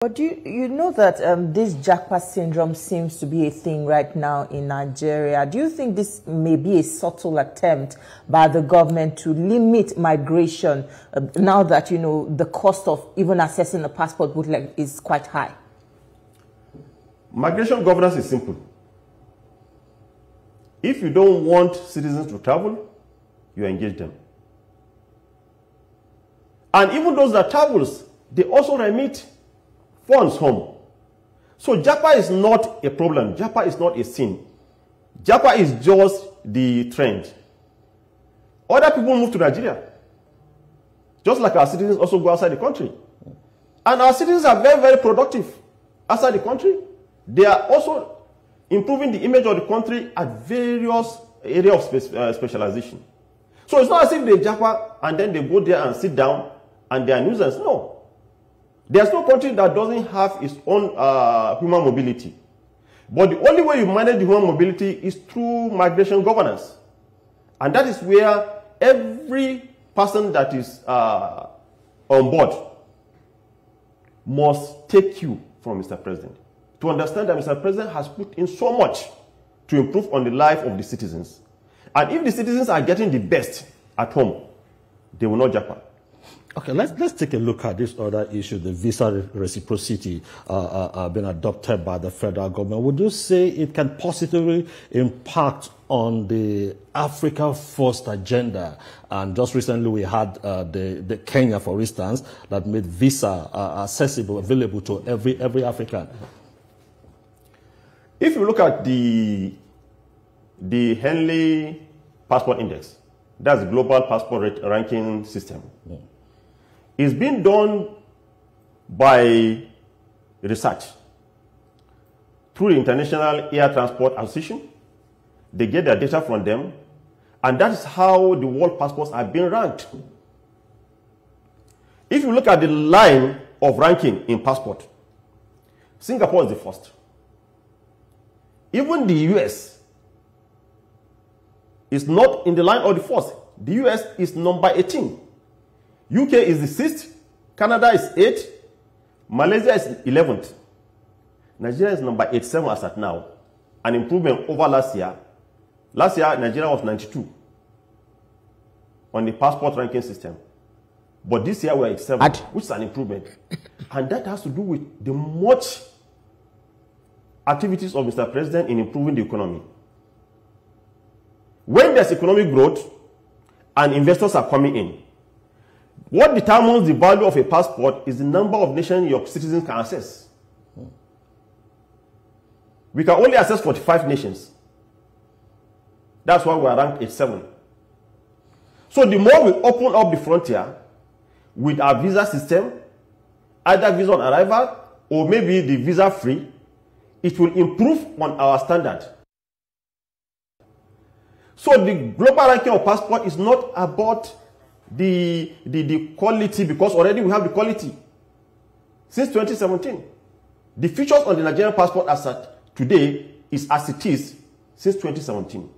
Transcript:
But you know that this Japa syndrome seems to be a thing right now in Nigeria. Do you think this may be a subtle attempt by the government to limit migration now that, you know, the cost of even accessing a passport bootleg is quite high? Migration governance is simple. If you don't want citizens to travel, you engage them. And even those that travels, they also remit funds home. So Japa is not a problem. Japa is not a sin. Japa is just the trend. Other people move to Nigeria. Just like our citizens also go outside the country. And our citizens are very, very productive outside the country. They are also improving the image of the country at various areas of specialization. So it's not as if they Japa and then they go there and sit down and they are nuisance. No. There's no country that doesn't have its own human mobility. But the only way you manage the human mobility is through migration governance. And that is where every person that is on board must take cue from Mr. President. To understand that Mr. President has put in so much to improve on the life of the citizens. And if the citizens are getting the best at home, they will not Japa. Okay, let's take a look at this other issue, the visa reciprocity being adopted by the federal government. Would you say it can positively impact on the Africa First agenda? And just recently we had the Kenya, for instance, that made visa accessible, available to every African. If you look at the Henley Passport Index, that's the global passport ranking system. Yeah. It's been done by research through the International Air Transport Association. They get their data from them, and that is how the world passports are being ranked. If you look at the line of ranking in passport, Singapore is the first. Even the US is not in the line of the first. The US is number 18. UK is the 6th, Canada is 8th, Malaysia is 11th. Nigeria is number 87 as at now, an improvement over last year. Last year, Nigeria was 92 on the passport ranking system. But this year we're 87, which is an improvement. And that has to do with the much activities of Mr. President in improving the economy. When there's economic growth and investors are coming in, what determines the value of a passport is the number of nations your citizens can access. We can only access 45 nations. That's why we are ranked 87. So the more we open up the frontier with our visa system, either visa on arrival or maybe the visa free, it will improve on our standard. So the global ranking of passport is not about the quality, because already we have the quality since 2017. The features on the Nigerian passport as at today is as it is since 2017.